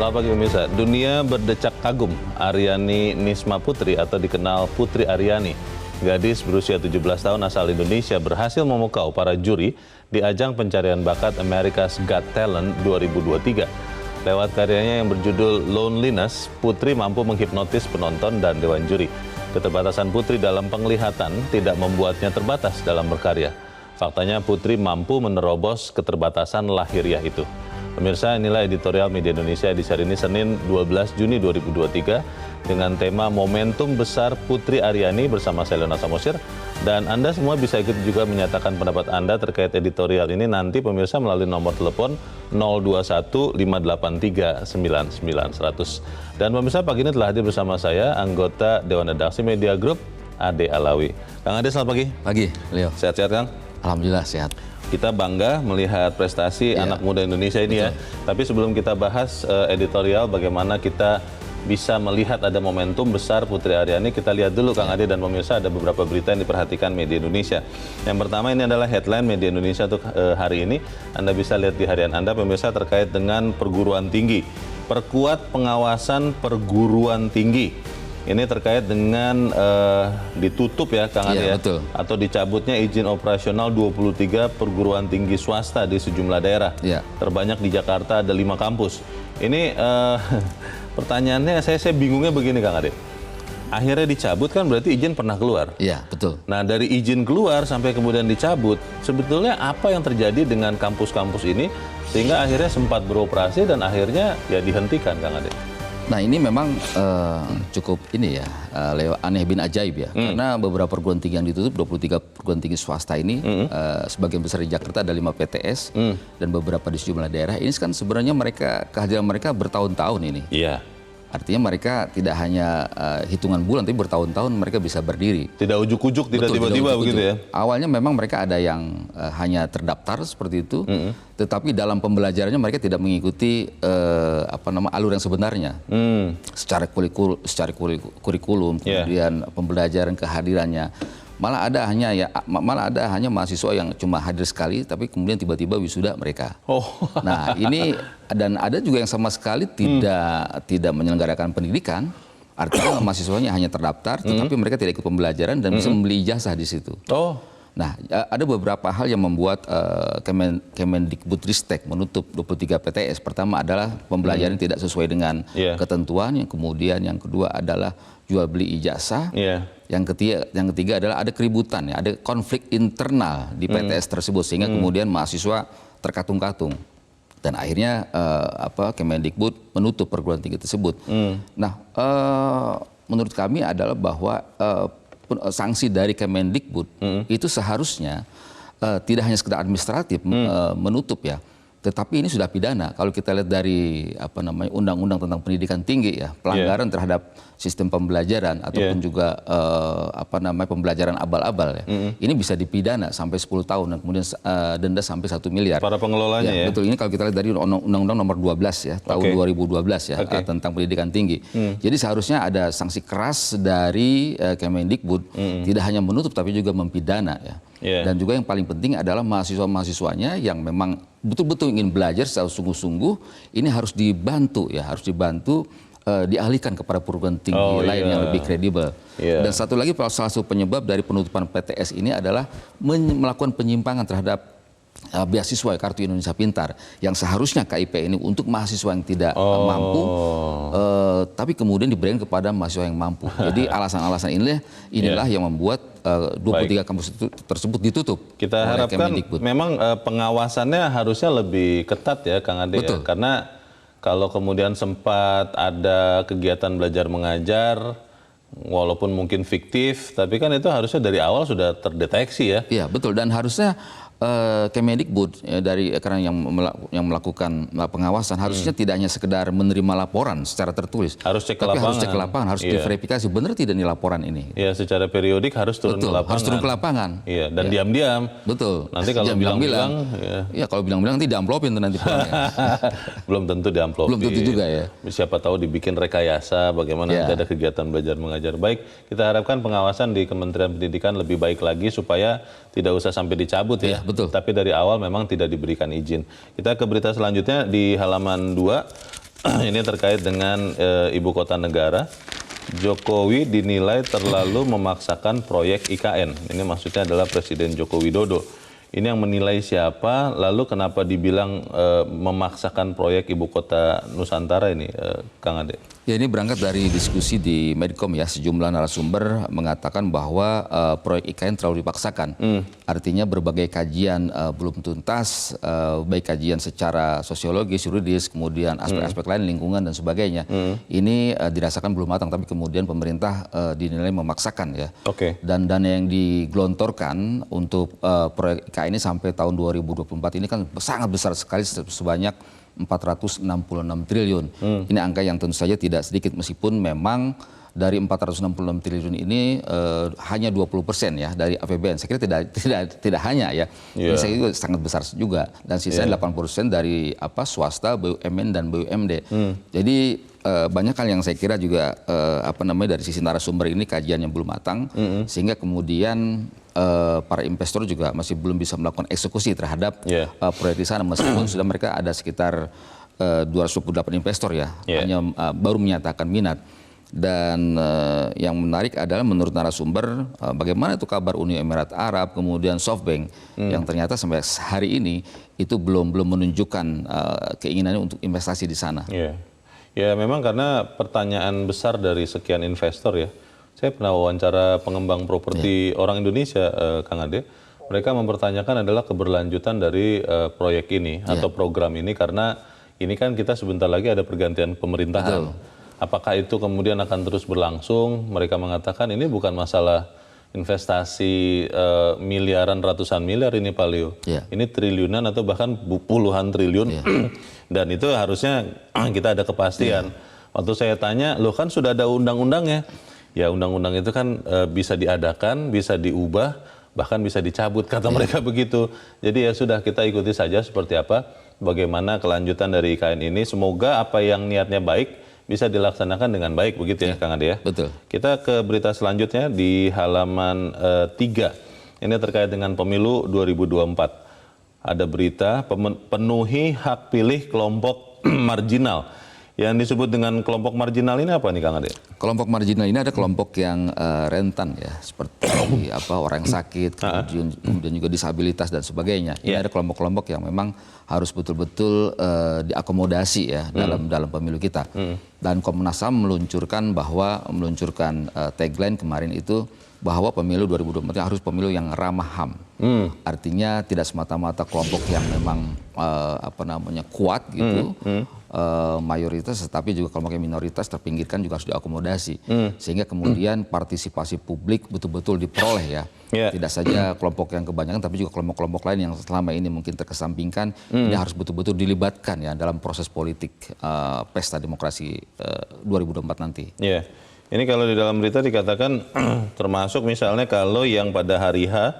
Selamat pagi pemirsa. Dunia berdecak kagum Aryani Nisma Putri atau dikenal Putri Aryani. Gadis berusia 17 tahun asal Indonesia berhasil memukau para juri di ajang pencarian bakat America's Got Talent 2023. Lewat karyanya yang berjudul Loneliness, Putri mampu menghipnotis penonton dan dewan juri. Keterbatasan Putri dalam penglihatan tidak membuatnya terbatas dalam berkarya. Faktanya Putri mampu menerobos keterbatasan lahiriah itu. Pemirsa, inilah editorial Media Indonesia edisi hari ini Senin 12 Juni 2023 dengan tema Momentum Besar Putri Aryani bersama saya Leonard Samosir. Dan Anda semua bisa ikut juga menyatakan pendapat Anda terkait editorial ini nanti pemirsa melalui nomor telepon 021 583 99 100. Dan pemirsa, pagi ini telah hadir bersama saya anggota Dewan Redaksi Media Group Ade Alawi. Kang Ade, selamat pagi. Pagi, Leo. Sehat-sehat, Kang? Alhamdulillah sehat. Kita bangga melihat prestasi anak muda Indonesia ini. Betul. Ya. Tapi sebelum kita bahas editorial bagaimana kita bisa melihat ada momentum besar Putri Aryani, kita lihat dulu Kang Ade dan pemirsa ada beberapa berita yang diperhatikan Media Indonesia. Yang pertama ini adalah headline Media Indonesia untuk hari ini. Anda bisa lihat di harian Anda pemirsa terkait dengan perguruan tinggi. Perkuat pengawasan perguruan tinggi. Ini terkait dengan ditutup ya Kang Ade ya, betul. Atau dicabutnya izin operasional 23 perguruan tinggi swasta di sejumlah daerah. Ya. Terbanyak di Jakarta ada 5 kampus. Ini pertanyaannya saya bingungnya begini Kang Ade. Akhirnya dicabut kan berarti izin pernah keluar. Iya, betul. Nah dari izin keluar sampai kemudian dicabut, sebetulnya apa yang terjadi dengan kampus-kampus ini sehingga akhirnya sempat beroperasi dan akhirnya ya dihentikan Kang Ade? Nah ini memang cukup ini ya, Leo, aneh bin ajaib ya. Karena beberapa perguruan tinggi yang ditutup, 23 perguruan tinggi swasta ini, sebagian besar di Jakarta ada 5 PTS, dan beberapa di sejumlah daerah. Ini kan sebenarnya kehadiran mereka bertahun-tahun ini. Iya. Artinya mereka tidak hanya hitungan bulan, tapi bertahun-tahun mereka bisa berdiri. Tidak ujuk-ujuk, tidak tiba-tiba begitu ya? Awalnya memang mereka ada yang hanya terdaftar seperti itu, tetapi dalam pembelajarannya mereka tidak mengikuti alur yang sebenarnya. Secara kurikulum, kemudian pembelajaran kehadirannya. Malah ada hanya mahasiswa yang cuma hadir sekali, tapi kemudian tiba-tiba wisuda mereka. Nah ini dan ada juga yang sama sekali tidak menyelenggarakan pendidikan. Artinya mahasiswanya hanya terdaftar, tetapi mereka tidak ikut pembelajaran dan bisa membeli ijazah di situ. Nah, ada beberapa hal yang membuat Kemendikbudristek menutup 23 PTS. Pertama adalah pembelajaran tidak sesuai dengan ketentuan. Yang kemudian yang kedua adalah jual beli ijazah. Yang ketiga adalah ada keributan, ya, ada konflik internal di PTS tersebut sehingga kemudian mahasiswa terkatung-katung. Dan akhirnya Kemendikbud menutup perguruan tinggi tersebut. Nah, menurut kami adalah bahwa sanksi dari Kemendikbud itu seharusnya tidak hanya sekedar administratif menutup ya, tetapi ini sudah pidana. Kalau kita lihat dari undang-undang tentang pendidikan tinggi ya, pelanggaran terhadap sistem pembelajaran ataupun juga pembelajaran abal-abal ya. Ini bisa dipidana sampai 10 tahun dan kemudian denda sampai 1 miliar. Para pengelolanya ya. Betul, ini kalau kita lihat dari Undang-Undang nomor 12 ya, tahun 2012 ya, tentang pendidikan tinggi. Jadi seharusnya ada sanksi keras dari Kemendikbud, tidak hanya menutup tapi juga mempidana ya. Dan juga yang paling penting adalah mahasiswa-mahasiswanya yang memang betul-betul ingin belajar secara sungguh-sungguh, ini harus dibantu ya, dialihkan kepada perguruan tinggi lain yang lebih kredibel. Dan satu lagi, salah satu penyebab dari penutupan PTS ini adalah melakukan penyimpangan terhadap beasiswa Kartu Indonesia Pintar yang seharusnya KIP ini untuk mahasiswa yang tidak mampu, tapi kemudian diberikan kepada mahasiswa yang mampu. Jadi alasan-alasan inilah yang membuat 23 kampus tersebut ditutup. Kita harapkan memang pengawasannya harusnya lebih ketat ya Kang Ade. Ya? Karena kalau kemudian sempat ada kegiatan belajar mengajar, walaupun mungkin fiktif, tapi kan itu harusnya dari awal sudah terdeteksi ya. Iya betul, dan harusnya Kemendikbud karena yang melakukan pengawasan harusnya tidak hanya sekedar menerima laporan secara tertulis, harus cek tapi harus cek ke lapangan, harus diverifikasi benar tidak nih laporan ini. Iya, secara periodik harus turun ke lapangan. Harus turun ke lapangan. Iya, dan diam-diam. Betul. Nanti kalau bilang-bilang, ya kalau bilang-bilang nanti diamplopin tuh nanti. Belum tentu diamplopin. Belum tentu juga ya. Siapa tahu dibikin rekayasa bagaimana nanti ada kegiatan belajar mengajar. Baik, kita harapkan pengawasan di Kementerian Pendidikan lebih baik lagi supaya tidak usah sampai dicabut ya. Betul. Tapi dari awal memang tidak diberikan izin. Kita ke berita selanjutnya di halaman 2. Ini terkait dengan ibu kota negara. Jokowi dinilai terlalu memaksakan proyek IKN. Ini maksudnya adalah Presiden Joko Widodo. Ini yang menilai siapa, lalu kenapa dibilang memaksakan proyek ibu kota Nusantara ini, Kang Ade? Ya, ini berangkat dari diskusi di Medcom ya, sejumlah narasumber mengatakan bahwa proyek IKN terlalu dipaksakan. Artinya berbagai kajian belum tuntas, baik kajian secara sosiologis, yuridis, kemudian aspek-aspek lain, lingkungan dan sebagainya. Ini dirasakan belum matang, tapi kemudian pemerintah dinilai memaksakan ya. Dan dana yang digelontorkan untuk proyek IKN ini sampai tahun 2024 ini kan sangat besar sekali, sebanyak 466 triliun. Ini angka yang tentu saja tidak sedikit, meskipun memang dari 466 triliun ini hanya 20% ya dari APBN. Saya kira tidak hanya ya. Ini saya kira sangat besar juga, dan sisanya 80% dari swasta, BUMN dan BUMD. Jadi banyak hal yang saya kira juga dari sisi narasumber ini kajian yang belum matang, sehingga kemudian para investor juga masih belum bisa melakukan eksekusi terhadap proyek di sana, meskipun sudah mereka ada sekitar 228 investor ya, hanya baru menyatakan minat. Dan yang menarik adalah menurut narasumber, bagaimana itu kabar Uni Emirat Arab, kemudian SoftBank yang ternyata sampai hari ini itu belum menunjukkan keinginannya untuk investasi di sana. Ya memang karena pertanyaan besar dari sekian investor ya. Saya pernah wawancara pengembang properti orang Indonesia, Kang Ade. Mereka mempertanyakan adalah keberlanjutan dari proyek ini atau program ini, karena ini kan kita sebentar lagi ada pergantian pemerintahan. Apakah itu kemudian akan terus berlangsung? Mereka mengatakan ini bukan masalah investasi miliaran, ratusan miliar ini Pak Leo. Ini triliunan atau bahkan puluhan triliun. Dan itu harusnya kita ada kepastian. Waktu saya tanya, loh kan sudah ada undang-undangnya. Ya undang-undang itu kan bisa diadakan, bisa diubah, bahkan bisa dicabut, kata mereka begitu. Jadi ya sudah, kita ikuti saja seperti apa, bagaimana kelanjutan dari IKN ini. Semoga apa yang niatnya baik bisa dilaksanakan dengan baik, begitu ya Kang Ade ya. Betul. Kita ke berita selanjutnya di halaman 3. Ini terkait dengan pemilu 2024. Ada berita penuhi hak pilih kelompok marginal. Yang disebut dengan kelompok marginal ini apa nih Kang Ade? Kelompok marginal ini ada kelompok yang rentan ya, seperti orang yang sakit, kemudian juga disabilitas dan sebagainya. Ini ada kelompok-kelompok yang memang harus betul-betul diakomodasi ya dalam pemilu kita. Dan Komnas HAM meluncurkan tagline kemarin itu bahwa pemilu 2024 harus pemilu yang ramah HAM. Artinya tidak semata-mata kelompok yang memang kuat gitu, mayoritas, tetapi juga kelompok yang minoritas terpinggirkan juga harus diakomodasi. Sehingga kemudian partisipasi publik betul-betul diperoleh ya. Tidak saja kelompok yang kebanyakan, tapi juga kelompok-kelompok lain yang selama ini mungkin terkesampingkan. Ini harus betul-betul dilibatkan ya dalam proses politik pesta demokrasi 2024 nanti. Ini kalau di dalam berita dikatakan termasuk misalnya kalau yang pada hari H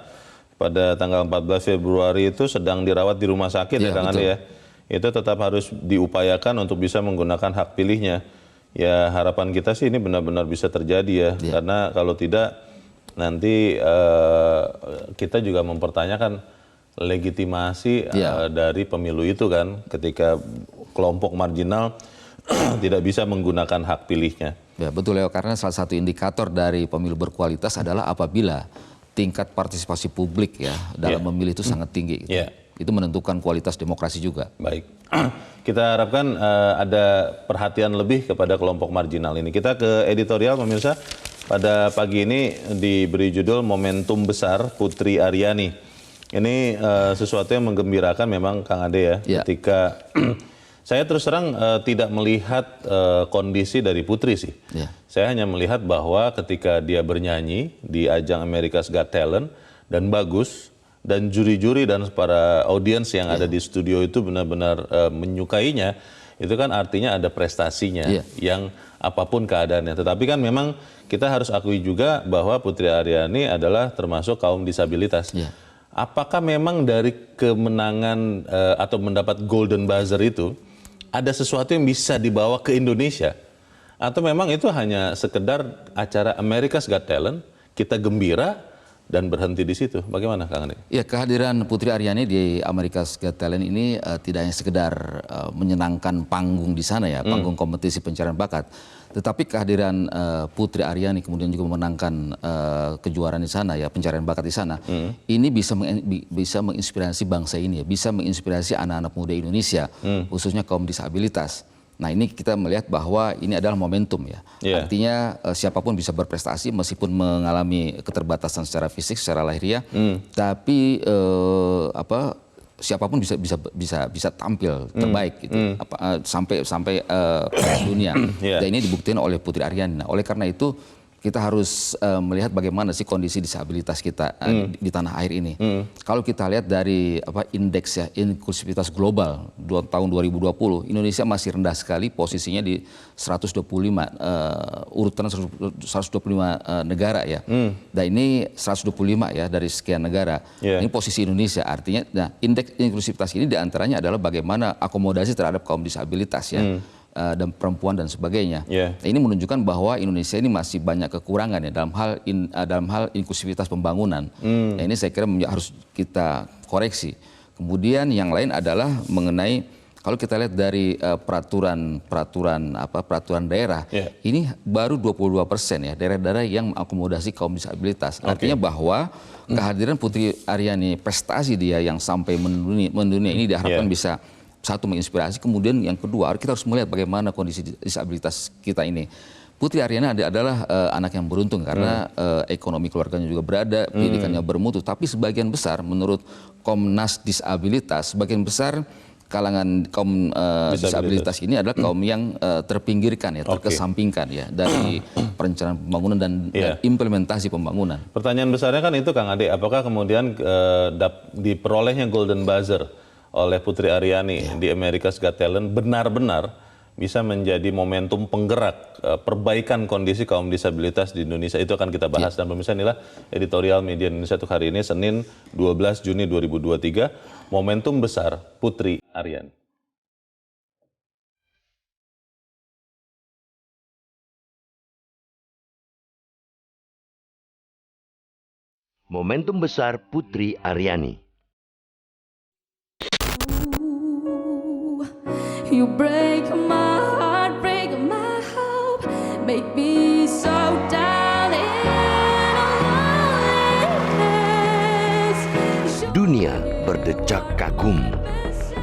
pada tanggal 14 Februari itu sedang dirawat di rumah sakit ya Kang Ade ya. Itu tetap harus diupayakan untuk bisa menggunakan hak pilihnya. Ya harapan kita sih ini benar-benar bisa terjadi ya. Karena kalau tidak nanti kita juga mempertanyakan legitimasi dari pemilu itu kan, ketika kelompok marginal tidak bisa menggunakan hak pilihnya. Ya betul Leo, karena salah satu indikator dari pemilu berkualitas adalah apabila tingkat partisipasi publik ya dalam memilih itu sangat tinggi. Gitu. Itu menentukan kualitas demokrasi juga. Baik, kita harapkan ada perhatian lebih kepada kelompok marginal ini. Kita ke editorial pemirsa. Pada pagi ini diberi judul Momentum Besar Putri Aryani. Ini sesuatu yang menggembirakan memang Kang Ade ya. Ketika saya terus terang tidak melihat kondisi dari Putri sih. Saya hanya melihat bahwa ketika dia bernyanyi di ajang America's Got Talent dan bagus, dan juri-juri dan para audiens yang ada di studio itu benar-benar menyukainya, itu kan artinya ada prestasinya yang apapun keadaannya. Tetapi kan memang kita harus akui juga bahwa Putri Aryani adalah termasuk kaum disabilitas. Apakah memang dari kemenangan atau mendapat golden buzzer itu ada sesuatu yang bisa dibawa ke Indonesia? Atau memang itu hanya sekedar acara America's Got Talent, kita gembira, dan berhenti di situ. Bagaimana Kang Ade? Ya, kehadiran Putri Aryani di America's Got Talent ini tidak hanya sekedar menyenangkan panggung di sana ya, panggung kompetisi pencarian bakat, tetapi kehadiran Putri Aryani kemudian juga memenangkan kejuaraan di sana ya, pencarian bakat di sana, ini bisa menginspirasi bangsa ini ya, bisa menginspirasi anak-anak muda Indonesia, khususnya kaum disabilitas. Nah, ini kita melihat bahwa ini adalah momentum ya. Artinya siapapun bisa berprestasi meskipun mengalami keterbatasan secara fisik, secara lahiriah, tapi siapapun bisa tampil terbaik gitu. Sampai pentas dunia. Dan ini dibuktikan oleh Putri Aryani. Nah, oleh karena itu kita harus melihat bagaimana sih kondisi disabilitas kita di tanah air ini. Kalau kita lihat dari indeks ya inklusivitas global tahun 2020, Indonesia masih rendah sekali posisinya di 125 urutan 125 negara ya. Dan ini 125 ya dari sekian negara. Ini posisi Indonesia, artinya nah indeks inklusivitas ini diantaranya adalah bagaimana akomodasi terhadap kaum disabilitas ya. Dan perempuan dan sebagainya. Nah, ini menunjukkan bahwa Indonesia ini masih banyak kekurangan ya dalam hal inklusivitas pembangunan. Nah, ini saya kira harus kita koreksi. Kemudian yang lain adalah mengenai kalau kita lihat dari peraturan daerah, ini baru 22% ya daerah-daerah yang mengakomodasi kaum disabilitas. Artinya bahwa kehadiran Putri Aryani, prestasi dia yang sampai mendunia ini diharapkan bisa satu menginspirasi, kemudian yang kedua kita harus melihat bagaimana kondisi disabilitas kita ini. Putri Aryani adalah anak yang beruntung karena ekonomi keluarganya juga berada, pendidikannya bermutu. Tapi sebagian besar menurut Komnas Disabilitas, sebagian besar kalangan kaum disabilitas ini adalah kaum yang terpinggirkan ya, terkesampingkan ya dari perencanaan pembangunan dan implementasi pembangunan. Pertanyaan besarnya kan itu Kang Ade, apakah kemudian diperolehnya Golden Buzzer oleh Putri Aryani di America's Got Talent benar-benar bisa menjadi momentum penggerak perbaikan kondisi kaum disabilitas di Indonesia. Itu akan kita bahas dan pemirsa, inilah editorial Media Indonesia untuk hari ini Senin 12 Juni 2023, momentum besar Putri Aryani. Momentum besar Putri Aryani. You break my heart, break my hope, make me so down in a Dunia berdecak kagum.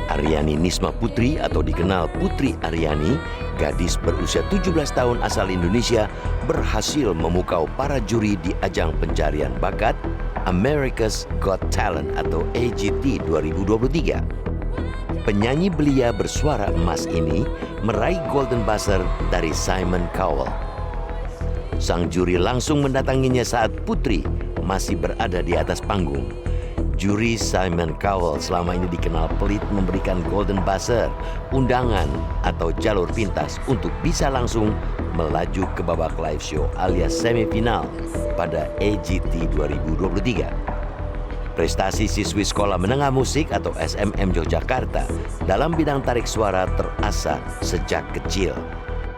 Aryani Nisma Putri atau dikenal Putri Aryani, gadis berusia 17 tahun asal Indonesia, berhasil memukau para juri di ajang pencarian bakat America's Got Talent atau AGT 2023. Penyanyi belia bersuara emas ini meraih Golden Buzzer dari Simon Cowell. Sang juri langsung mendatanginya saat Putri masih berada di atas panggung. Juri Simon Cowell selama ini dikenal pelit memberikan Golden Buzzer, undangan atau jalur pintas untuk bisa langsung melaju ke babak live show alias semifinal pada AGT 2023. Prestasi siswi Sekolah Menengah Musik atau SMM Yogyakarta dalam bidang tarik suara terasah sejak kecil.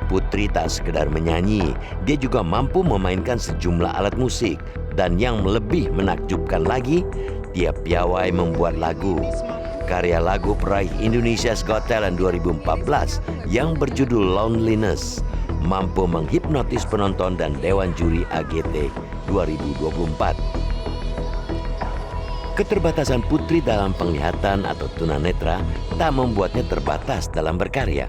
Putri tak sekedar menyanyi, dia juga mampu memainkan sejumlah alat musik. Dan yang lebih menakjubkan lagi, dia piawai membuat lagu. Karya lagu peraih Indonesia's Got Talent 2014 yang berjudul Loneliness mampu menghipnotis penonton dan Dewan Juri AGT 2024. Keterbatasan Putri dalam penglihatan atau tunanetra tak membuatnya terbatas dalam berkarya.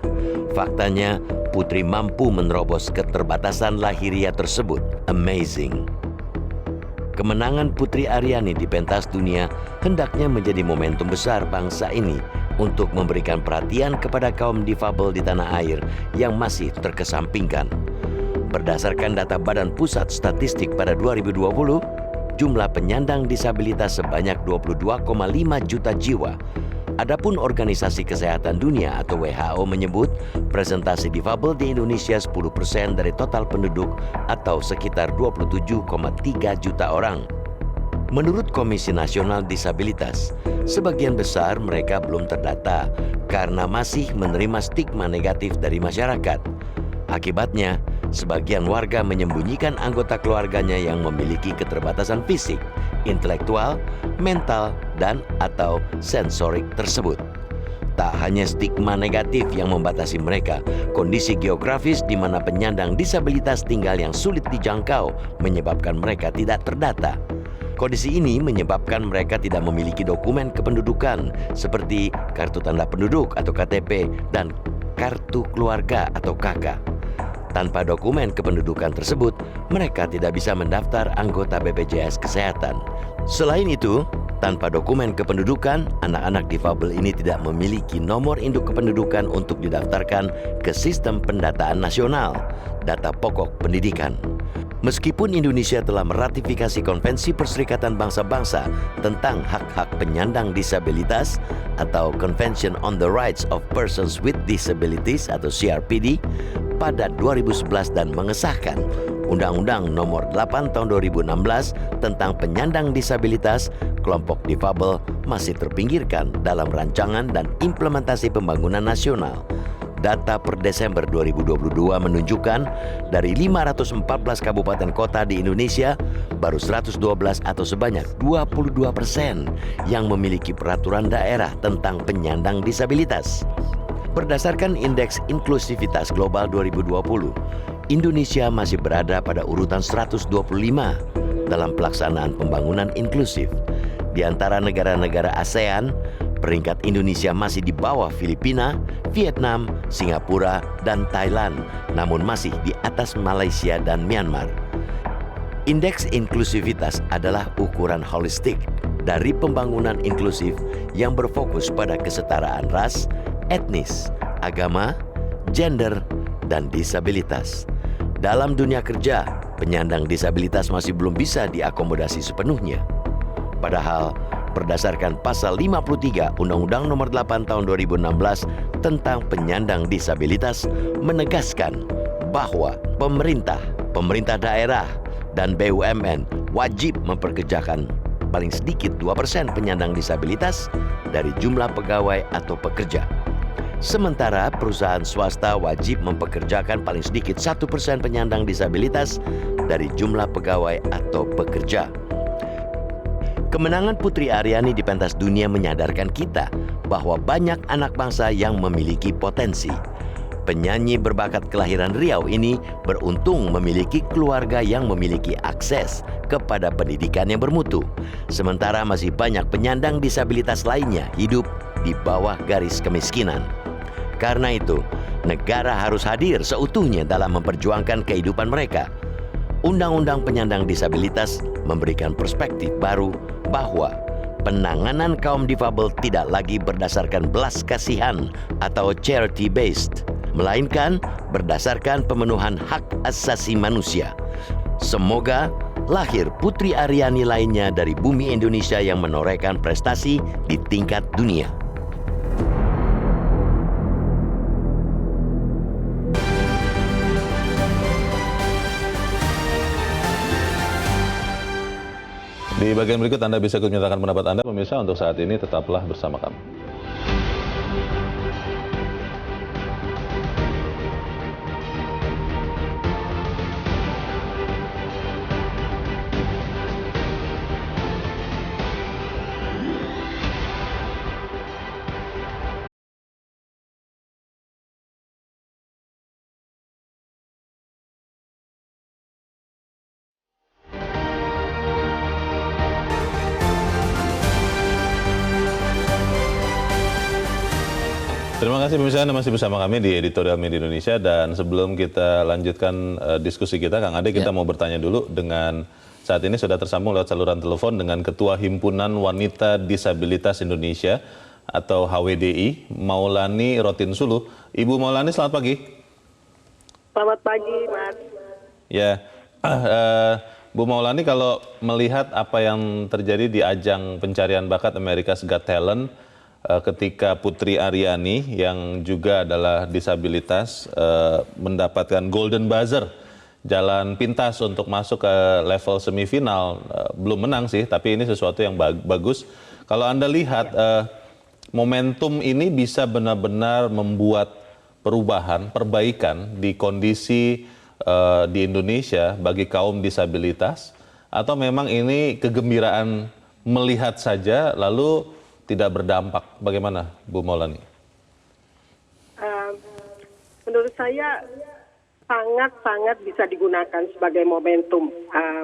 Faktanya, Putri mampu menerobos keterbatasan lahiriah tersebut. Amazing. Kemenangan Putri Aryani di pentas dunia hendaknya menjadi momentum besar bangsa ini untuk memberikan perhatian kepada kaum difabel di tanah air yang masih terkesampingkan. Berdasarkan data Badan Pusat Statistik pada 2020, jumlah penyandang disabilitas sebanyak 22,5 juta jiwa. Adapun Organisasi Kesehatan Dunia atau WHO menyebut presentasi difabel di Indonesia 10% dari total penduduk atau sekitar 27,3 juta orang. Menurut Komisi Nasional Disabilitas, sebagian besar mereka belum terdata karena masih menerima stigma negatif dari masyarakat. Akibatnya, sebagian warga menyembunyikan anggota keluarganya yang memiliki keterbatasan fisik, intelektual, mental, dan atau sensorik tersebut. Tak hanya stigma negatif yang membatasi mereka, kondisi geografis di mana penyandang disabilitas tinggal yang sulit dijangkau menyebabkan mereka tidak terdata. Kondisi ini menyebabkan mereka tidak memiliki dokumen kependudukan seperti kartu tanda penduduk atau KTP dan kartu keluarga atau KK. Tanpa dokumen kependudukan tersebut, mereka tidak bisa mendaftar anggota BPJS Kesehatan. Selain itu, tanpa dokumen kependudukan, anak-anak difabel ini tidak memiliki nomor induk kependudukan untuk didaftarkan ke sistem pendataan nasional, data pokok pendidikan. Meskipun Indonesia telah meratifikasi Konvensi Perserikatan Bangsa-Bangsa tentang hak-hak penyandang disabilitas atau Convention on the Rights of Persons with Disabilities atau CRPD pada 2011 dan mengesahkan Undang-Undang Nomor 8 Tahun 2016 tentang penyandang disabilitas, kelompok difabel masih terpinggirkan dalam rancangan dan implementasi pembangunan nasional. Data per Desember 2022 menunjukkan dari 514 kabupaten kota di Indonesia, baru 112 atau sebanyak 22% yang memiliki peraturan daerah tentang penyandang disabilitas. Berdasarkan Indeks Inklusivitas Global 2020, Indonesia masih berada pada urutan 125 dalam pelaksanaan pembangunan inklusif. Di antara negara-negara ASEAN, peringkat Indonesia masih di bawah Filipina, Vietnam, Singapura, dan Thailand, namun masih di atas Malaysia dan Myanmar. Indeks inklusivitas adalah ukuran holistik dari pembangunan inklusif yang berfokus pada kesetaraan ras, etnis, agama, gender, dan disabilitas. Dalam dunia kerja, penyandang disabilitas masih belum bisa diakomodasi sepenuhnya. Padahal, berdasarkan pasal 53 Undang-Undang Nomor 8 Tahun 2016 tentang penyandang disabilitas menegaskan bahwa pemerintah daerah, dan BUMN wajib memperkerjakan paling sedikit 2% penyandang disabilitas dari jumlah pegawai atau pekerja. Sementara perusahaan swasta wajib mempekerjakan paling sedikit 1% penyandang disabilitas dari jumlah pegawai atau pekerja. Kemenangan Putri Aryani di pentas dunia menyadarkan kita bahwa banyak anak bangsa yang memiliki potensi. Penyanyi berbakat kelahiran Riau ini beruntung memiliki keluarga yang memiliki akses kepada pendidikan yang bermutu. Sementara masih banyak penyandang disabilitas lainnya hidup di bawah garis kemiskinan. Karena itu, negara harus hadir seutuhnya dalam memperjuangkan kehidupan mereka. Undang-Undang Penyandang Disabilitas memberikan perspektif baru bahwa penanganan kaum difabel tidak lagi berdasarkan belas kasihan atau charity-based, melainkan berdasarkan pemenuhan hak asasi manusia. Semoga lahir Putri Aryani lainnya dari bumi Indonesia yang menorehkan prestasi di tingkat dunia. Di bagian berikut Anda bisa ikut menyatakan pendapat Anda. Pemirsa, untuk saat ini tetaplah bersama kami. Terima kasih pemirsa, Anda masih bersama kami di Editorial Media Indonesia, dan sebelum kita lanjutkan diskusi kita, Kang Ade, kita mau bertanya dulu dengan saat ini sudah tersambung lewat saluran telepon dengan Ketua Himpunan Wanita Disabilitas Indonesia atau HWDI, Maulani Rotinsulu. Ibu Maulani, selamat pagi. Selamat pagi, Mas. Ya, Bu Maulani, kalau melihat apa yang terjadi di ajang pencarian bakat America's Got Talent, ketika Putri Aryani yang juga adalah disabilitas mendapatkan golden buzzer, jalan pintas untuk masuk ke level semifinal, belum menang sih, tapi ini sesuatu yang bagus. Kalau Anda lihat momentum ini bisa benar-benar membuat perubahan, perbaikan di kondisi di Indonesia bagi kaum disabilitas, atau memang ini kegembiraan melihat saja lalu tidak berdampak? Bagaimana Bu Maulani? Menurut saya sangat-sangat bisa digunakan sebagai momentum,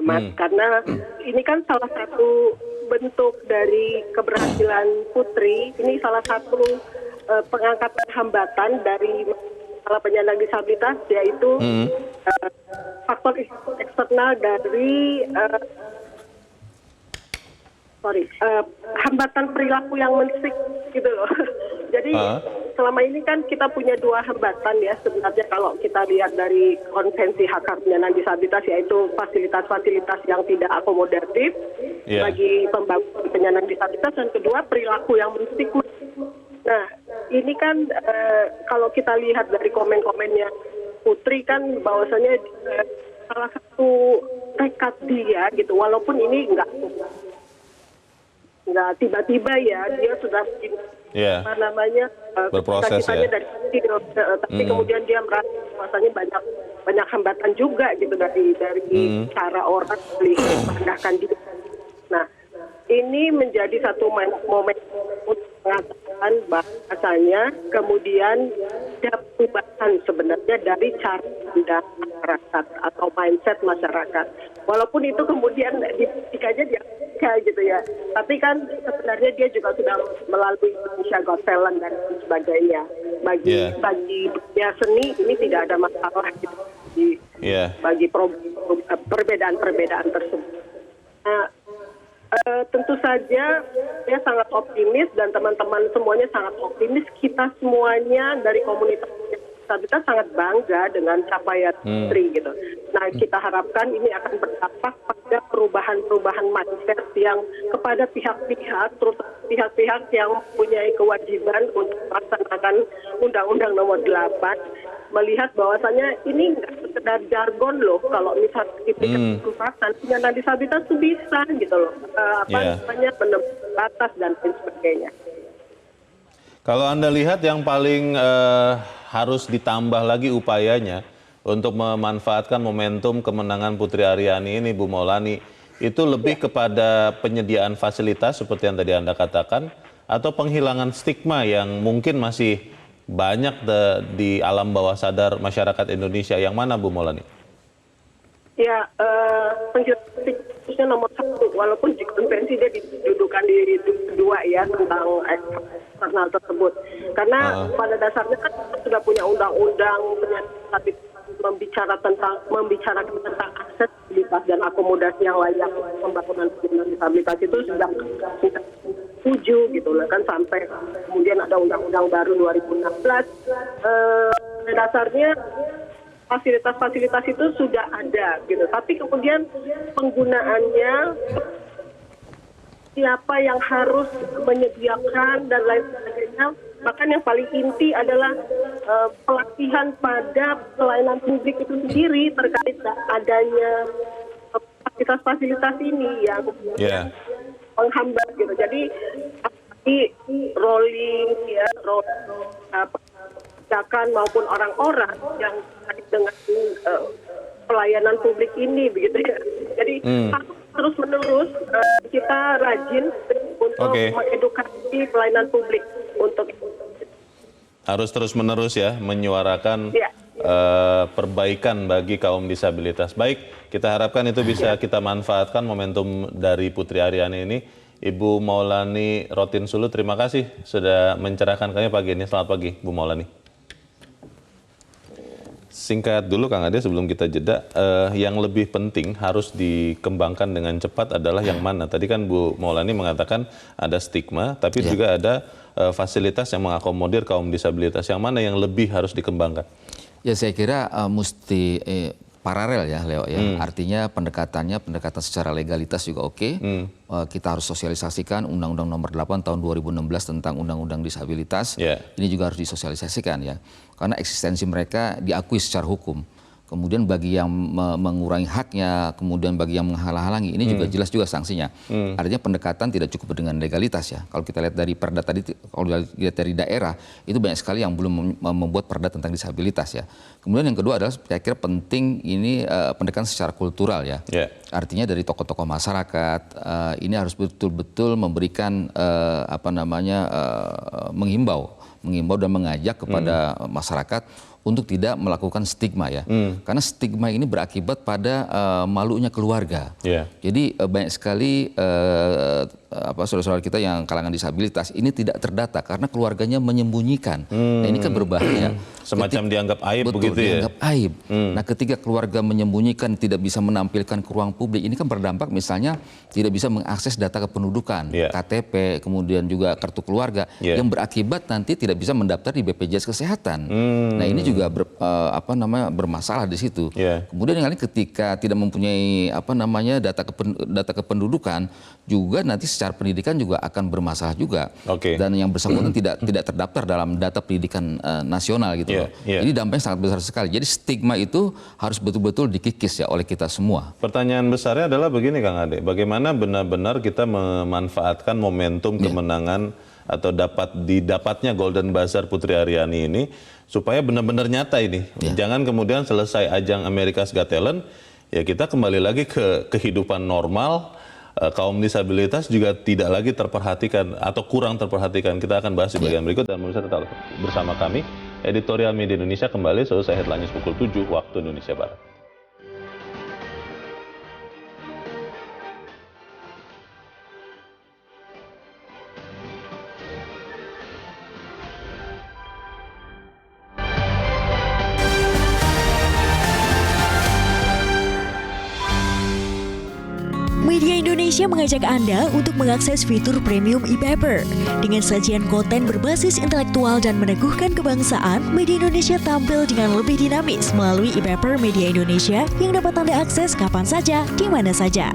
Mas, karena ini kan salah satu bentuk dari keberhasilan Putri. Ini salah satu pengangkatan hambatan dari masalah penyandang disabilitas, yaitu faktor eksternal dari hambatan perilaku yang mensik gitu loh. Jadi selama ini kan kita punya dua hambatan ya sebenarnya kalau kita lihat dari konvensi hak hak penyandang disabilitas, yaitu fasilitas-fasilitas yang tidak akomodatif bagi pembangunan penyandang disabilitas, dan kedua perilaku yang mensik. Nah ini kan kalau kita lihat dari komen-komennya Putri kan bahwasanya salah satu tekad dia gitu, walaupun ini nggak tiba-tiba ya, dia sudah apa namanya berproses ya. Dari kecil, tapi kemudian dia merasa bahwasanya banyak hambatan juga gitu dari cara orang merendahkan diri. Nah ini menjadi satu momen untuk mengatakan bahasanya kemudian ada perubahan sebenarnya dari cara pandang masyarakat atau mindset masyarakat. Walaupun itu kemudian aja dia gitu ya. Tapi kan sebenarnya dia juga sudah melalui Indonesia Got Talent dan sebagainya. Bagi dunia seni ini tidak ada masalah gitu. Bagi perbedaan-perbedaan tersebut. Nah, tentu saja saya sangat optimis dan teman-teman semuanya sangat optimis. Kita semuanya dari komunitas disabilitas sangat bangga dengan capaian Putri gitu. Nah kita harapkan ini akan berdampak pada perubahan-perubahan mindset yang kepada pihak-pihak, terutama pihak-pihak yang mempunyai kewajiban untuk melaksanakan Undang-Undang Nomor 8, melihat bahwasanya ini nggak sekedar jargon loh. Kalau misalnya diberikan kesempatan, penyandang disabilitas itu bisa gitu loh, menembus batas dan lain sebagainya. Kalau Anda lihat yang paling harus ditambah lagi upayanya untuk memanfaatkan momentum kemenangan Putri Aryani ini, Bu Maulani, itu lebih kepada penyediaan fasilitas seperti yang tadi Anda katakan, atau penghilangan stigma yang mungkin masih banyak di alam bawah sadar masyarakat Indonesia. Yang mana, Bu Maulani? Ya, penghilangan stigma nomor 1, walaupun di konvensi dia didudukan di kedua ya tentang eksternal tersebut. Karena pada dasarnya kan sudah punya undang-undang membicarakan tentang aksesibilitas dan akomodasi yang layak pembangunan penyandang disabilitas itu sudah 7 gitu lah kan, sampai kemudian ada undang-undang baru 2016. Pada dasarnya fasilitas-fasilitas itu sudah ada gitu, tapi kemudian penggunaannya, siapa yang harus menyediakan dan lain sebagainya. Bahkan yang paling inti adalah pelatihan pada pelayanan publik itu sendiri terkait adanya fasilitas-fasilitas ini yang menghambat gitu. Jadi rolling kebijakan maupun orang-orang yang terkait dengan pelayanan publik ini begitu ya. Jadi terus menerus kita rajin untuk mengedukasi pelayanan publik untuk harus terus menerus ya menyuarakan perbaikan bagi kaum disabilitas. Baik, kita harapkan itu bisa kita manfaatkan momentum dari Putri Aryani ini. Ibu Maulani Rotin Sulu, terima kasih sudah mencerahkan kami pagi ini. Selamat pagi, Bu Maulani. Singkat dulu Kang Ade sebelum kita jeda, yang lebih penting harus dikembangkan dengan cepat adalah yang mana? Tadi kan Bu Maulani mengatakan ada stigma, tapi juga ada fasilitas yang mengakomodir kaum disabilitas. Yang mana yang lebih harus dikembangkan? Ya saya kira mesti paralel ya Leo ya. Artinya pendekatan secara legalitas juga oke. Kita harus sosialisasikan Undang-Undang Nomor 8 tahun 2016 tentang Undang-Undang Disabilitas. Ini juga harus disosialisasikan ya. Karena eksistensi mereka diakui secara hukum. Kemudian bagi yang mengurangi haknya, kemudian bagi yang menghalang-halangi, ini juga jelas juga sanksinya. Artinya pendekatan tidak cukup dengan legalitas ya. Kalau kita lihat dari perda tadi, kalau lihat dari daerah, itu banyak sekali yang belum membuat perda tentang disabilitas ya. Kemudian yang kedua adalah saya kira penting ini pendekatan secara kultural ya. Artinya dari tokoh-tokoh masyarakat, ini harus betul-betul memberikan menghimbau dan mengajak kepada masyarakat untuk tidak melakukan stigma ya, karena stigma ini berakibat pada malunya keluarga. Jadi banyak sekali saudara-saudara kita yang kalangan disabilitas ini tidak terdata karena keluarganya menyembunyikan. Nah, ini kan berbahaya. Semacam dianggap aib begitu ya. Dianggap aib. Nah, ketika keluarga menyembunyikan, tidak bisa menampilkan ke ruang publik, ini kan berdampak misalnya tidak bisa mengakses data kependudukan, KTP, kemudian juga kartu keluarga, yang berakibat nanti tidak bisa mendaftar di BPJS Kesehatan. Nah, ini juga bermasalah di situ. Kemudian yang lain ketika tidak mempunyai data kependudukan, juga nanti secara pendidikan juga akan bermasalah juga. Dan yang bersangkutan tidak terdaftar dalam data pendidikan nasional gitu. Jadi dampaknya sangat besar sekali. Jadi stigma itu harus betul-betul dikikis ya oleh kita semua. Pertanyaan besarnya adalah begini Kang Ade, bagaimana benar-benar kita memanfaatkan momentum kemenangan atau didapatnya Golden Buzzer Putri Aryani ini supaya benar-benar nyata ini. Jangan kemudian selesai ajang America's Got Talent ya kita kembali lagi ke kehidupan normal. Kaum disabilitas juga tidak lagi terperhatikan atau kurang terperhatikan. Kita akan bahas di bagian berikut dan pemirsa tetap bersama kami. Editorial Media Indonesia kembali selesai headline news pukul 7 waktu Indonesia Barat. Media Indonesia mengajak Anda untuk mengakses fitur premium e-paper. Dengan sajian konten berbasis intelektual dan meneguhkan kebangsaan, Media Indonesia tampil dengan lebih dinamis melalui e-paper Media Indonesia yang dapat Anda akses kapan saja, di mana saja.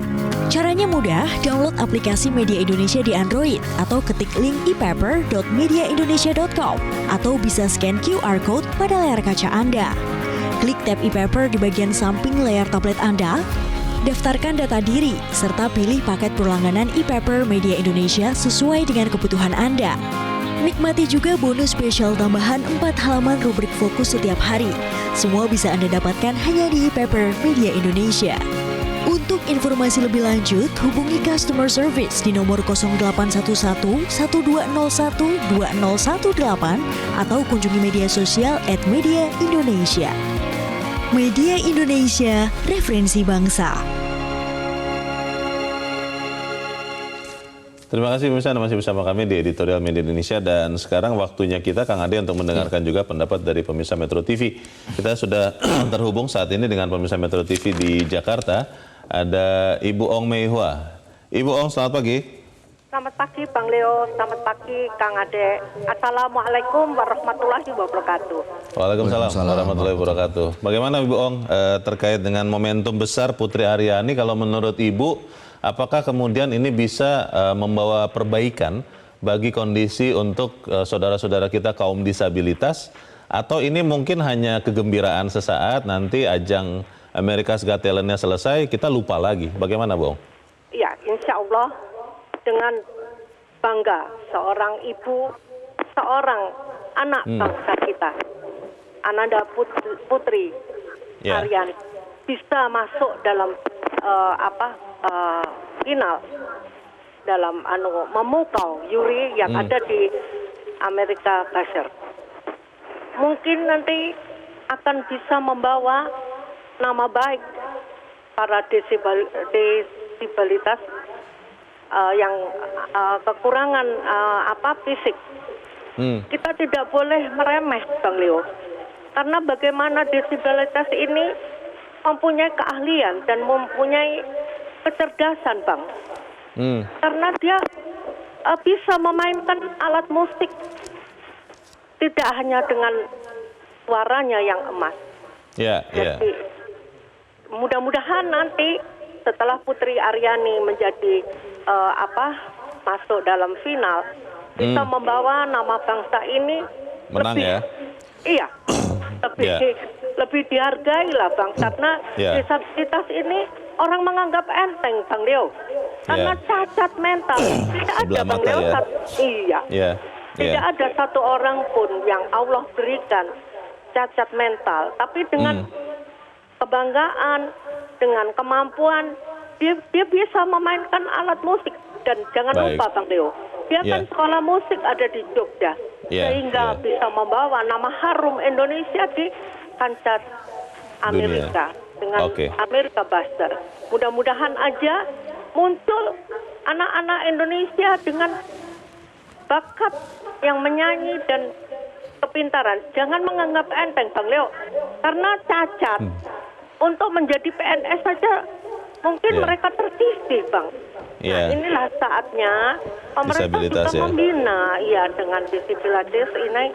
Caranya mudah, download aplikasi Media Indonesia di Android atau ketik link e-paper.mediaindonesia.com atau bisa scan QR Code pada layar kaca Anda. Klik tab e-paper di bagian samping layar tablet Anda. Daftarkan data diri, serta pilih paket berlangganan e-paper Media Indonesia sesuai dengan kebutuhan Anda. Nikmati juga bonus spesial tambahan 4 halaman rubrik fokus setiap hari. Semua bisa Anda dapatkan hanya di e-paper Media Indonesia. Untuk informasi lebih lanjut, hubungi customer service di nomor 0811 1201 2018 atau kunjungi media sosial @Media Indonesia. Media Indonesia, referensi bangsa. Terima kasih pemirsa, masih bersama kami di Editorial Media Indonesia dan sekarang waktunya kita Kang Ade untuk mendengarkan juga pendapat dari pemirsa Metro TV. Kita sudah terhubung saat ini dengan pemirsa Metro TV di Jakarta. Ada Ibu Ong Mei Hua. Ibu Ong, selamat pagi. Selamat pagi Bang Leo, selamat pagi Kang Ade. Assalamualaikum warahmatullahi wabarakatuh. Waalaikumsalam warahmatullahi wabarakatuh. Bagaimana Ibu Ong terkait dengan momentum besar Putri Aryani, kalau menurut Ibu, apakah kemudian ini bisa membawa perbaikan bagi kondisi untuk saudara-saudara kita kaum disabilitas, atau ini mungkin hanya kegembiraan sesaat, nanti ajang America's Got Talent-nya selesai, kita lupa lagi. Bagaimana Bu Ong? Iya, insya Allah dengan bangga seorang ibu, seorang anak bangsa kita, Ananda Putri Aryani bisa masuk dalam final dalam memukau juri yang ada di America Buzzer. Mungkin nanti akan bisa membawa nama baik para disabilitas yang kekurangan fisik. Kita tidak boleh meremeh Bang Leo, karena bagaimana disabilitas ini mempunyai keahlian dan mempunyai kecerdasan Bang. Karena dia bisa memainkan alat musik, tidak hanya dengan suaranya yang emas. Jadi mudah-mudahan nanti setelah Putri Aryani menjadi masuk dalam final, bisa membawa nama bangsa ini menang lebih, ya? Iya, lebih lebih dihargai lah Bang, karena disabilitas ini orang menganggap enteng Bang Leo, karena cacat mental. Tidak ada Bang Leo, tidak ada satu orang pun yang Allah berikan cacat mental, tapi dengan kebanggaan, dengan kemampuan, dia bisa memainkan alat musik. Dan jangan lupa Bang Leo, dia kan sekolah musik ada di Jogja, sehingga bisa membawa nama harum Indonesia di kancah Amerika dengan Amerika Buster. Mudah-mudahan aja muncul anak-anak Indonesia dengan bakat yang menyanyi dan kepintaran. Jangan menganggap enteng Bang Leo, karena cacat untuk menjadi PNS saja mungkin mereka tersisih Bang. Nah, inilah saatnya pemerintah juga membina dengan disabilitas ini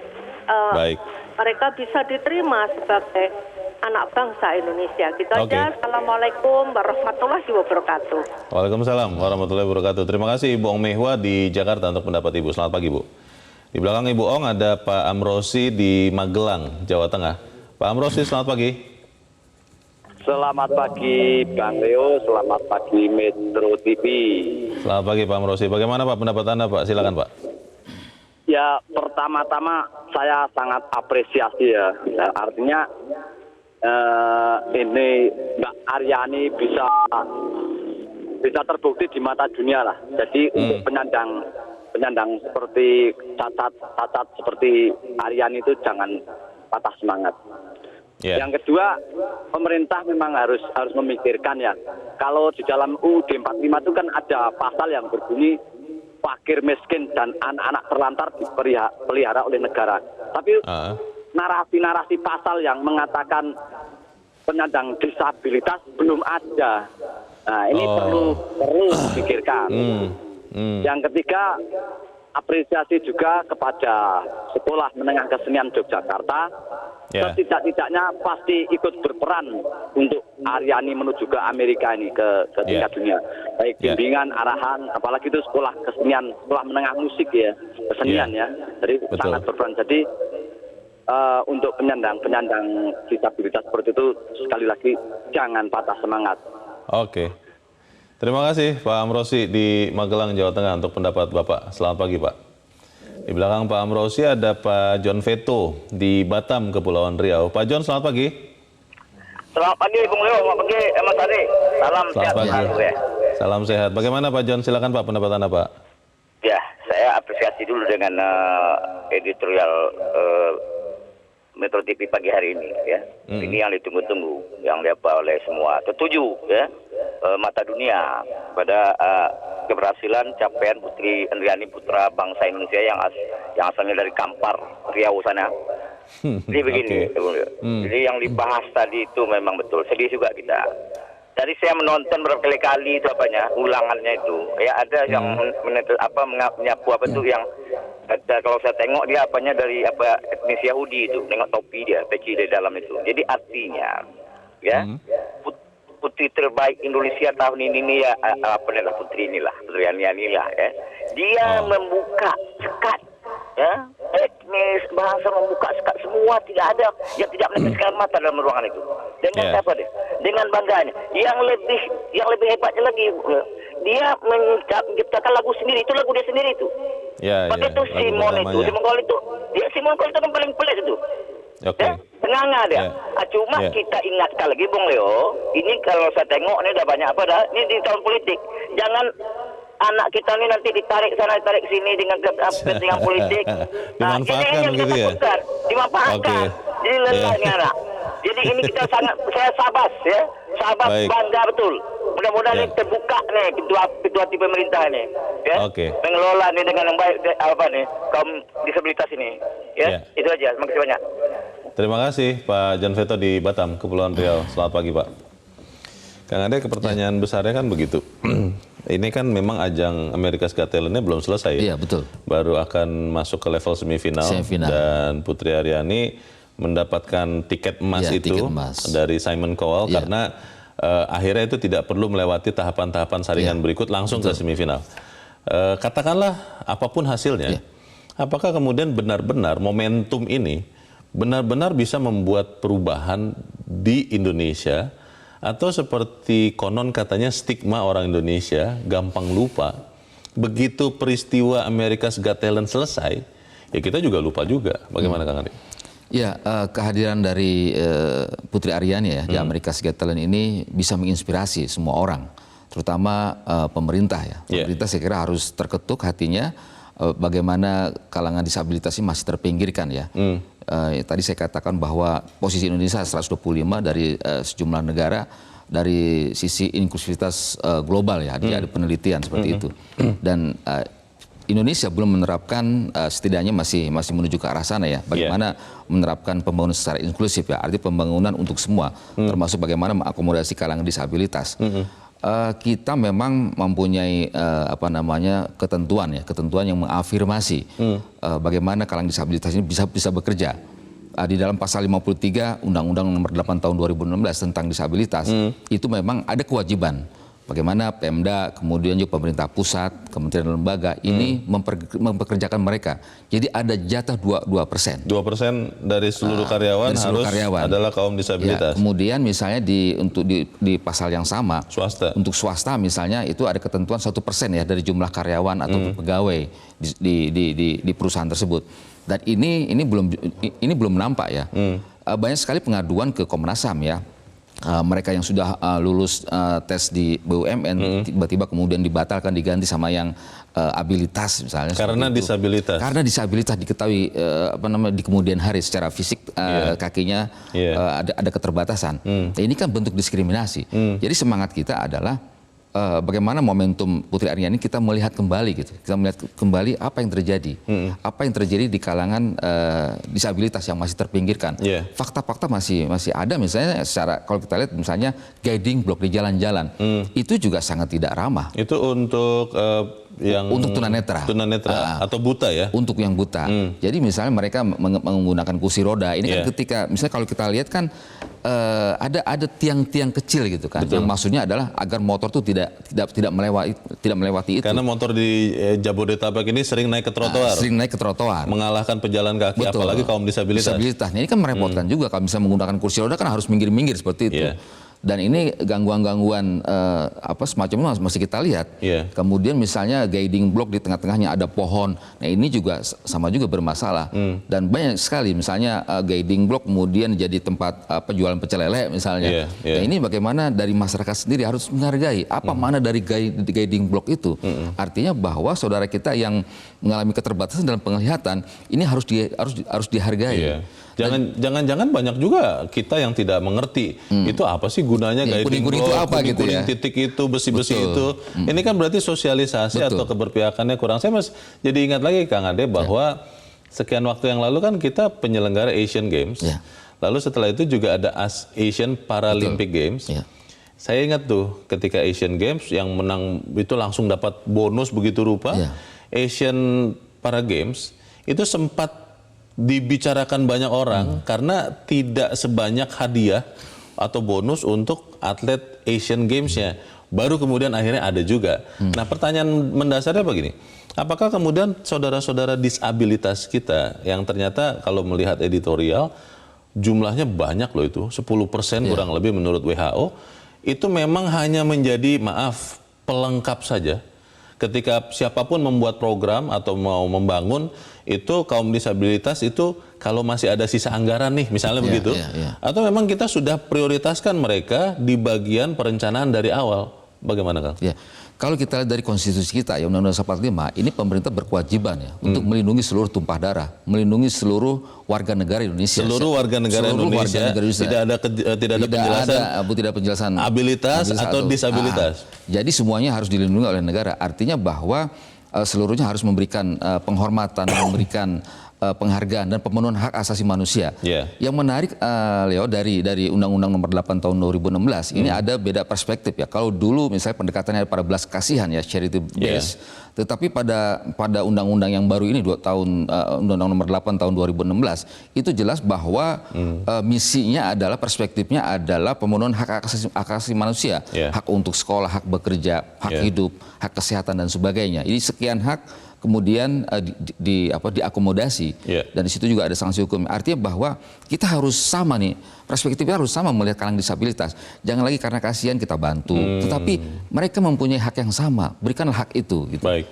mereka bisa diterima sebagai anak bangsa Indonesia. Gitu aja. Assalamualaikum warahmatullahi wabarakatuh. Waalaikumsalam warahmatullahi wabarakatuh. Terima kasih Ibu Ong Mehwa di Jakarta untuk pendapat Ibu. Selamat pagi Bu. Di belakang Ibu Ong ada Pak Amrosi di Magelang, Jawa Tengah. Pak Amrosi, selamat pagi. Selamat pagi Bang Leo, selamat pagi Metro TV. Selamat pagi Pak Amrosi. Bagaimana Pak pendapat Anda Pak? Silakan Pak. Ya, pertama-tama saya sangat apresiasi ya. Artinya ini Mbak Aryani bisa terbukti di mata dunia lah. Jadi untuk penyandang seperti cacat seperti Aryani itu jangan patah semangat. Yang kedua, pemerintah memang harus memikirkan ya. Kalau di dalam UUD 45 itu kan ada pasal yang berbunyi fakir miskin dan anak-anak terlantar dipelihara oleh negara. Tapi narasi-narasi pasal yang mengatakan penyandang disabilitas belum ada. Nah, ini perlu dipikirkan. Yang ketiga, apresiasi juga kepada Sekolah Menengah Kesenian Yogyakarta. Setidak-tidaknya pasti ikut berperan untuk Aryani menuju ke Amerika ini, ke tingkat dunia. Baik bimbingan, arahan, apalagi itu sekolah kesenian, sekolah menengah musik ya, kesenian ya. Jadi sangat berperan. Jadi untuk penyandang disabilitas seperti itu, sekali lagi jangan patah semangat. Oke. Terima kasih Pak Amrosi di Magelang, Jawa Tengah untuk pendapat Bapak. Selamat pagi Pak. Di belakang Pak Amrosi ada Pak John Veto di Batam, Kepulauan Riau. Pak John, selamat pagi. Selamat pagi, Bung Leo. Selamat pagi, Mas Ade. Salam sehat selalu ya. Salam sehat. Bagaimana Pak John? Silakan Pak pendapat Anda Pak. Ya, saya apresiasi dulu dengan editorial Metro TV pagi hari ini ya. Ini yang ditunggu-tunggu, yang diapa oleh semua. Ketujuh ya. Mata dunia pada keberhasilan capaian Putri Aryani putra bangsa Indonesia yang asalnya dari Kampar, Riau sana. Jadi begini, jadi yang dibahas tadi itu memang betul. Sedih juga kita. Jadi saya menonton berkali-kali itu ulangannya itu. Ya ada yang menyapu itu yang ada, kalau saya tengok dia dari etnis Yahudi itu, tengok topi dia, peci di dalam itu. Jadi artinya ya putri terbaik Indonesia tahun ini ya Putri Aryani lah ya. Dia membuka sekat ya, etnis, bahasa, membuka sekat semua, tidak ada yang tidak meneteskan mata dalam ruangan itu. Dengan apa deh? Dengan bangganya. Yang lebih hebatnya lagi, dia menciptakan lagu sendiri, itu lagu dia sendiri itu. Pakai itu Simon Cowell itu kan paling pelik itu. Tengah-tengah dia. Cuma kita ingatkan lagi Bung Leo, ini kalau saya tengok ini udah banyak ini di tahun politik. Jangan anak kita ini nanti ditarik sana ditarik sini dengan kepentingan politik. Dimanfaatkan gitu ya. Dimanfaatkan. Jadi lelah ini anak. Jadi ini kita saya sabar ya. Sabar, bangga betul. Mudah-mudahan ini terbuka nih ketua pemerintah ini. Ya. Mengelola ini dengan yang baik kaum disabilitas ini. Ya. Itu aja. Terima kasih banyak. Terima kasih Pak John Veto di Batam, Kepulauan Riau. Selamat pagi Pak. Kang Ade, pertanyaan besarnya kan begitu. Ini kan memang ajang America's Got Talent-nya belum selesai. Iya, betul. Baru akan masuk ke level semifinal. Dan Putri Aryani mendapatkan tiket emas dari Simon Cowell karena akhirnya itu tidak perlu melewati tahapan-tahapan saringan berikut, langsung ke semifinal. Katakanlah apapun hasilnya, apakah kemudian benar-benar momentum ini benar-benar bisa membuat perubahan di Indonesia, atau seperti konon katanya stigma orang Indonesia gampang lupa, begitu peristiwa America's Got Talent selesai, ya kita juga lupa juga. Bagaimana Kang Ade? Ya, kehadiran dari Putri Aryani ya di America's Got Talent ini bisa menginspirasi semua orang, terutama pemerintah ya. Pemerintah saya kira harus terketuk hatinya, bagaimana kalangan disabilitas ini masih terpinggirkan ya. Tadi saya katakan bahwa posisi Indonesia 125 dari sejumlah negara dari sisi inklusivitas global ya, ada penelitian seperti itu. Dan Indonesia belum menerapkan, setidaknya masih menuju ke arah sana ya. Bagaimana menerapkan pembangunan secara inklusif ya, artinya pembangunan untuk semua, termasuk bagaimana mengakomodasi kalangan disabilitas. Kita memang mempunyai ketentuan yang mengafirmasi bagaimana kalangan disabilitas ini bisa bekerja. Di dalam pasal 53 Undang-Undang Nomor 8 Tahun 2016 tentang disabilitas itu memang ada kewajiban bagaimana Pemda, kemudian juga pemerintah pusat, kementerian dan lembaga ini mempekerjakan mereka. Jadi ada jatah 2%. 2% dari seluruh karyawan adalah kaum disabilitas. Ya, kemudian misalnya di pasal yang sama, untuk swasta misalnya itu ada ketentuan 1% ya dari jumlah karyawan atau pegawai di perusahaan tersebut. Dan ini belum nampak ya. Banyak sekali pengaduan ke Komnas HAM ya. Mereka yang sudah lulus tes di BUMN tiba-tiba kemudian dibatalkan, diganti sama yang abilitas misalnya. Karena disabilitas. Karena disabilitas diketahui di kemudian hari secara fisik kakinya ada keterbatasan. Nah, ini kan bentuk diskriminasi. Jadi semangat kita adalah bagaimana momentum Putri Aryani kita melihat kembali gitu. Kita melihat kembali apa yang terjadi. Apa yang terjadi di kalangan disabilitas yang masih terpinggirkan. Fakta-fakta masih ada, misalnya secara kalau kita lihat misalnya guiding block di jalan-jalan. Itu juga sangat tidak ramah. Itu untuk untuk tunanetra atau buta ya? Untuk yang buta. Jadi misalnya mereka menggunakan kursi roda. Ini kan ketika misalnya kalau kita lihat kan ada tiang-tiang kecil gitu kan. Yang maksudnya adalah agar motor itu tidak melewati itu. Karena motor di Jabodetabek ini sering naik ke trotoar. Mengalahkan pejalan kaki, apalagi kaum disabilitas. Nah, ini kan merepotkan juga kalau misalnya menggunakan kursi roda kan harus minggir-minggir seperti itu. Dan ini gangguan-gangguan semacam itu masih kita lihat. Kemudian misalnya guiding block di tengah-tengahnya ada pohon. Nah, ini juga sama juga bermasalah. Dan banyak sekali misalnya guiding block kemudian jadi tempat penjualan pecel lele misalnya. Nah, ini bagaimana dari masyarakat sendiri harus menghargai apa makna dari guiding block itu. Artinya bahwa saudara kita yang mengalami keterbatasan dalam penglihatan ini harus dihargai. Jangan-jangan banyak juga kita yang tidak mengerti itu apa sih gunanya guiding block, itu apa gitu ya? Titik itu, besi-besi itu. Ini kan berarti sosialisasi atau keberpihakannya kurang. Saya jadi ingat lagi Kang Ade bahwa sekian waktu yang lalu kan kita penyelenggara Asian Games. Lalu setelah itu juga ada Asian Paralympic Games. Saya ingat tuh ketika Asian Games yang menang itu langsung dapat bonus begitu rupa. Asian Para Games itu sempat dibicarakan banyak orang karena tidak sebanyak hadiah atau bonus untuk atlet Asian Games-nya. Baru kemudian akhirnya ada juga. Nah, pertanyaan mendasarnya begini. Apakah kemudian saudara-saudara disabilitas kita yang ternyata kalau melihat editorial jumlahnya banyak loh itu, 10% kurang lebih menurut WHO, itu memang hanya menjadi pelengkap saja. Ketika siapapun membuat program atau mau membangun, itu kaum disabilitas itu kalau masih ada sisa anggaran nih, misalnya begitu, atau memang kita sudah prioritaskan mereka di bagian perencanaan dari awal. Bagaimana Kang? Kalau kita lihat dari konstitusi kita ya Undang-Undang 45, ini pemerintah berkewajiban ya untuk melindungi seluruh tumpah darah, melindungi seluruh warga negara Indonesia. Seluruh warga negara Indonesia. Tidak ada penjelasan abilitas atau disabilitas. Jadi semuanya harus dilindungi oleh negara. Artinya bahwa seluruhnya harus memberikan penghormatan, memberikan penghargaan dan pemenuhan hak asasi manusia. Yang menarik Leo dari Undang-Undang Nomor 8 Tahun 2016 ini ada beda perspektif ya. Kalau dulu misalnya pendekatannya pada belas kasihan ya, charity base, tetapi pada undang-undang yang baru ini Undang-Undang Nomor 8 Tahun 2016 itu jelas bahwa misinya adalah, perspektifnya adalah pemenuhan hak asasi manusia, hak untuk sekolah, hak bekerja, hak hidup, hak kesehatan dan sebagainya. Ini sekian hak kemudian diakomodasi, dan di situ juga ada sanksi hukum. Artinya bahwa kita harus sama nih, perspektifnya harus sama melihat kalangan disabilitas. Jangan lagi karena kasihan kita bantu, tetapi mereka mempunyai hak yang sama, berikanlah hak itu. Gitu. Baik,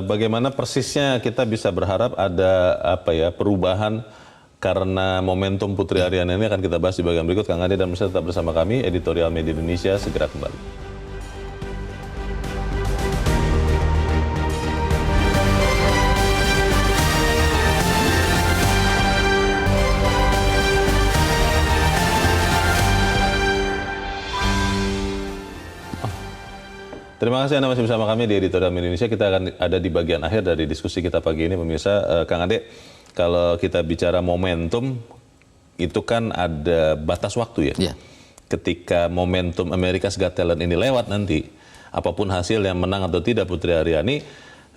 bagaimana persisnya kita bisa berharap ada perubahan karena momentum Putri Aryani ini akan kita bahas di bagian berikut. Kang Ade dan Mirsa tetap bersama kami, Editorial Media Indonesia segera kembali. Terima kasih Anda masih bersama kami di Editorial Media Indonesia. Kita akan ada di bagian akhir dari diskusi kita pagi ini, pemirsa. Kang Ade, kalau kita bicara momentum, itu kan ada batas waktu ya? Ketika momentum America's Got Talent ini lewat nanti, apapun hasil yang menang atau tidak Putri Aryani,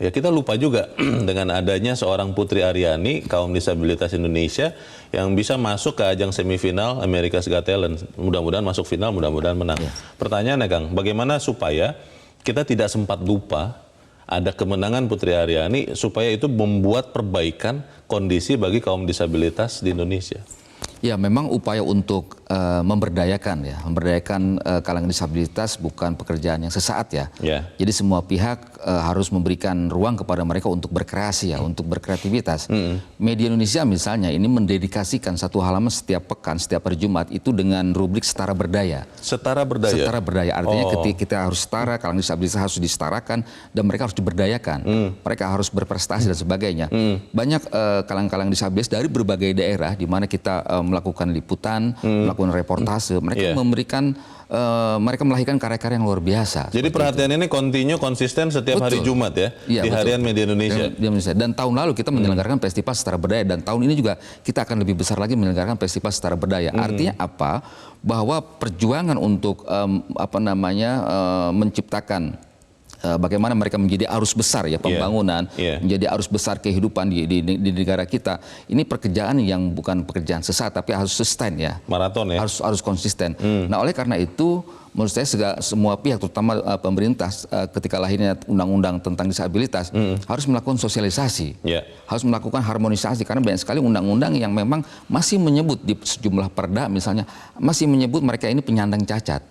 ya kita lupa juga dengan adanya seorang Putri Aryani, kaum disabilitas Indonesia, yang bisa masuk ke ajang semifinal America's Got Talent. Mudah-mudahan masuk final, mudah-mudahan menang. Pertanyaannya Kang, bagaimana supaya kita tidak sempat lupa ada kemenangan Putri Aryani supaya itu membuat perbaikan kondisi bagi kaum disabilitas di Indonesia? Ya, memang upaya untuk memberdayakan kalangan disabilitas bukan pekerjaan yang sesaat ya. Jadi semua pihak harus memberikan ruang kepada mereka untuk berkreasi ya, untuk berkreativitas. Media Indonesia misalnya ini mendedikasikan satu halaman setiap pekan, setiap hari Jumat itu dengan rubrik setara berdaya. Setara berdaya? Setara berdaya, artinya ketika kita harus setara, kalangan disabilitas harus disetarakan dan mereka harus diberdayakan. Mereka harus berprestasi dan sebagainya. Banyak kalangan-kalangan disabilitas dari berbagai daerah di mana kita melakukan liputan, melakukan reportase, mereka mereka melahirkan karya-karya yang luar biasa. Jadi perhatian ini kontinu, konsisten setiap hari Jumat ya, di Harian Media Indonesia. Dan tahun lalu kita menyelenggarakan festival setara berdaya, dan tahun ini juga kita akan lebih besar lagi menyelenggarakan festival setara berdaya. Artinya apa? Bahwa perjuangan untuk menciptakan bagaimana mereka menjadi arus besar ya pembangunan, menjadi arus besar kehidupan di negara kita. Ini pekerjaan yang bukan pekerjaan sesaat, tapi harus sustain ya. Maraton ya. Harus konsisten. Nah, oleh karena itu menurut saya semua pihak, terutama pemerintah ketika lahirnya undang-undang tentang disabilitas harus melakukan sosialisasi, harus melakukan harmonisasi, karena banyak sekali undang-undang yang memang masih menyebut di sejumlah perda misalnya masih menyebut mereka ini penyandang cacat.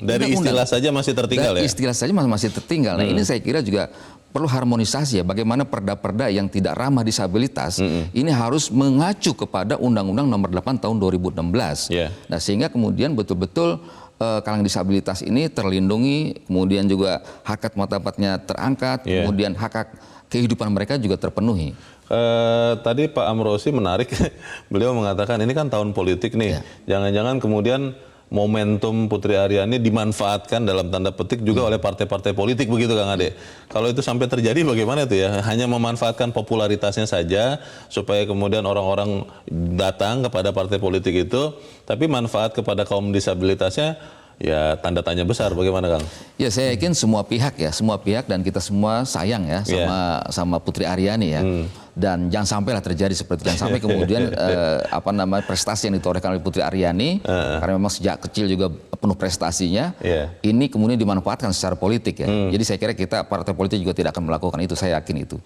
Dari istilah saja masih tertinggal ya? Istilah saja masih tertinggal. Nah, ini saya kira juga perlu harmonisasi ya. Bagaimana perda-perda yang tidak ramah disabilitas ini harus mengacu kepada Undang-Undang Nomor 8 Tahun 2016. Nah, sehingga kemudian betul-betul kalangan disabilitas ini terlindungi, kemudian juga hak martabatnya terangkat, kemudian hak kehidupan mereka juga terpenuhi. Tadi Pak Amrosi menarik, beliau mengatakan ini kan tahun politik nih, jangan-jangan kemudian momentum Putri Aryani dimanfaatkan dalam tanda petik juga oleh partai-partai politik, begitu Kang Ade. Kalau itu sampai terjadi bagaimana itu ya? Hanya memanfaatkan popularitasnya saja supaya kemudian orang-orang datang kepada partai politik itu, tapi manfaat kepada kaum disabilitasnya ya tanda tanya besar. Bagaimana Kang? Ya, saya yakin semua pihak dan kita semua sayang ya sama Putri Aryani ya. Dan jangan sampailah terjadi seperti itu. Jangan sampai kemudian prestasi yang ditorehkan oleh Putri Aryani, karena memang sejak kecil juga penuh prestasinya, ini kemudian dimanfaatkan secara politik ya. Jadi saya kira kita partai politik juga tidak akan melakukan itu, saya yakin itu.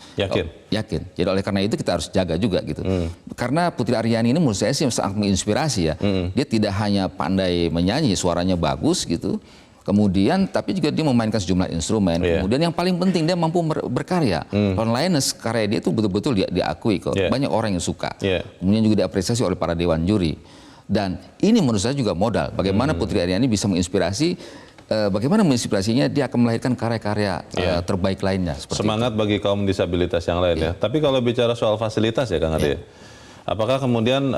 Yakin. Jadi oleh karena itu kita harus jaga juga gitu. Karena Putri Aryani ini menurut saya sih sangat menginspirasi ya. Dia tidak hanya pandai menyanyi, suaranya bagus gitu. Kemudian tapi juga dia memainkan sejumlah instrumen. Kemudian yang paling penting dia mampu berkarya. Loneliness, karya dia itu betul-betul diakui kok. Banyak orang yang suka. Kemudian juga diapresiasi oleh para dewan juri. Dan ini menurut saya juga modal. Bagaimana Putri Aryani bisa menginspirasi, bagaimana menginspirasinya dia akan melahirkan karya-karya terbaik lainnya. Semangat itu bagi kaum disabilitas yang lain ya. Tapi kalau bicara soal fasilitas ya Kang Ade, apakah kemudian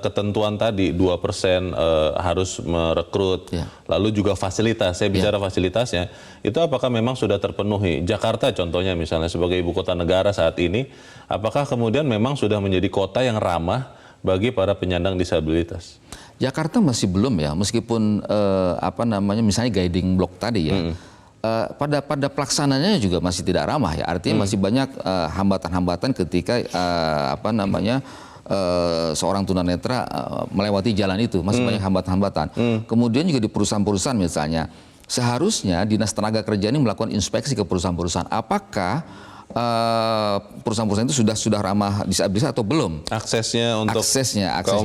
ketentuan tadi 2% harus merekrut, lalu juga fasilitas, saya bicara fasilitasnya, itu apakah memang sudah terpenuhi? Jakarta contohnya misalnya sebagai ibu kota negara saat ini, apakah kemudian memang sudah menjadi kota yang ramah bagi para penyandang disabilitas? Jakarta masih belum ya, meskipun misalnya guiding block tadi ya. Pada pelaksananya juga masih tidak ramah ya. Artinya masih banyak hambatan-hambatan ketika seorang tunanetra melewati jalan itu, masih banyak hambatan-hambatan. Kemudian juga di perusahaan-perusahaan misalnya seharusnya Dinas Tenaga Kerja ini melakukan inspeksi ke perusahaan-perusahaan. Apakah perusahaan-perusahaan itu sudah ramah disabilitas atau belum? Akses akses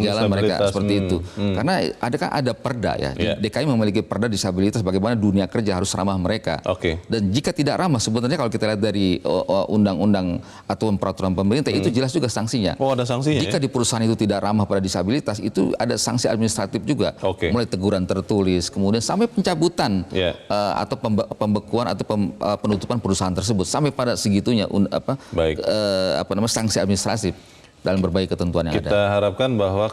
jalan mereka seperti itu. Karena ada perda ya. DKI memiliki perda disabilitas bagaimana dunia kerja harus ramah mereka. Dan jika tidak ramah, sebenarnya kalau kita lihat dari undang-undang atau peraturan pemerintah itu jelas juga sanksinya. Oh, ada sanksinya. Jika di perusahaan itu tidak ramah pada disabilitas, itu ada sanksi administratif juga. Mulai teguran tertulis, kemudian sampai pencabutan atau pembekuan atau penutupan perusahaan tersebut sampai pada segitunya sanksi administratif dalam berbagai ketentuan yang ada. Kita harapkan bahwa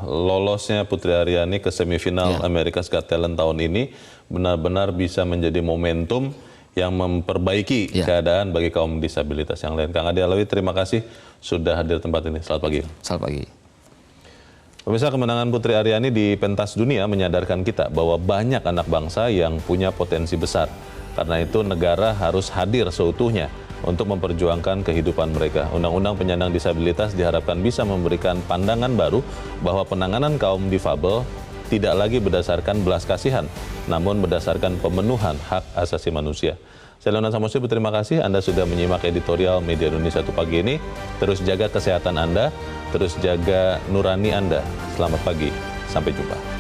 lolosnya Putri Aryani ke semifinal America's Got Talent tahun ini benar-benar bisa menjadi momentum yang memperbaiki keadaan bagi kaum disabilitas yang lain. Kang Ade Alawi, terima kasih sudah hadir tempat ini. Selamat pagi. Selamat pagi. Pemirsa, kemenangan Putri Aryani di pentas dunia menyadarkan kita bahwa banyak anak bangsa yang punya potensi besar. Karena itu negara harus hadir seutuhnya untuk memperjuangkan kehidupan mereka. Undang-Undang Penyandang Disabilitas diharapkan bisa memberikan pandangan baru bahwa penanganan kaum difabel tidak lagi berdasarkan belas kasihan, namun berdasarkan pemenuhan hak asasi manusia. Saya Leonard Samosir, terima kasih Anda sudah menyimak editorial Media Indonesia 1 pagi ini. Terus jaga kesehatan Anda, terus jaga nurani Anda. Selamat pagi, sampai jumpa.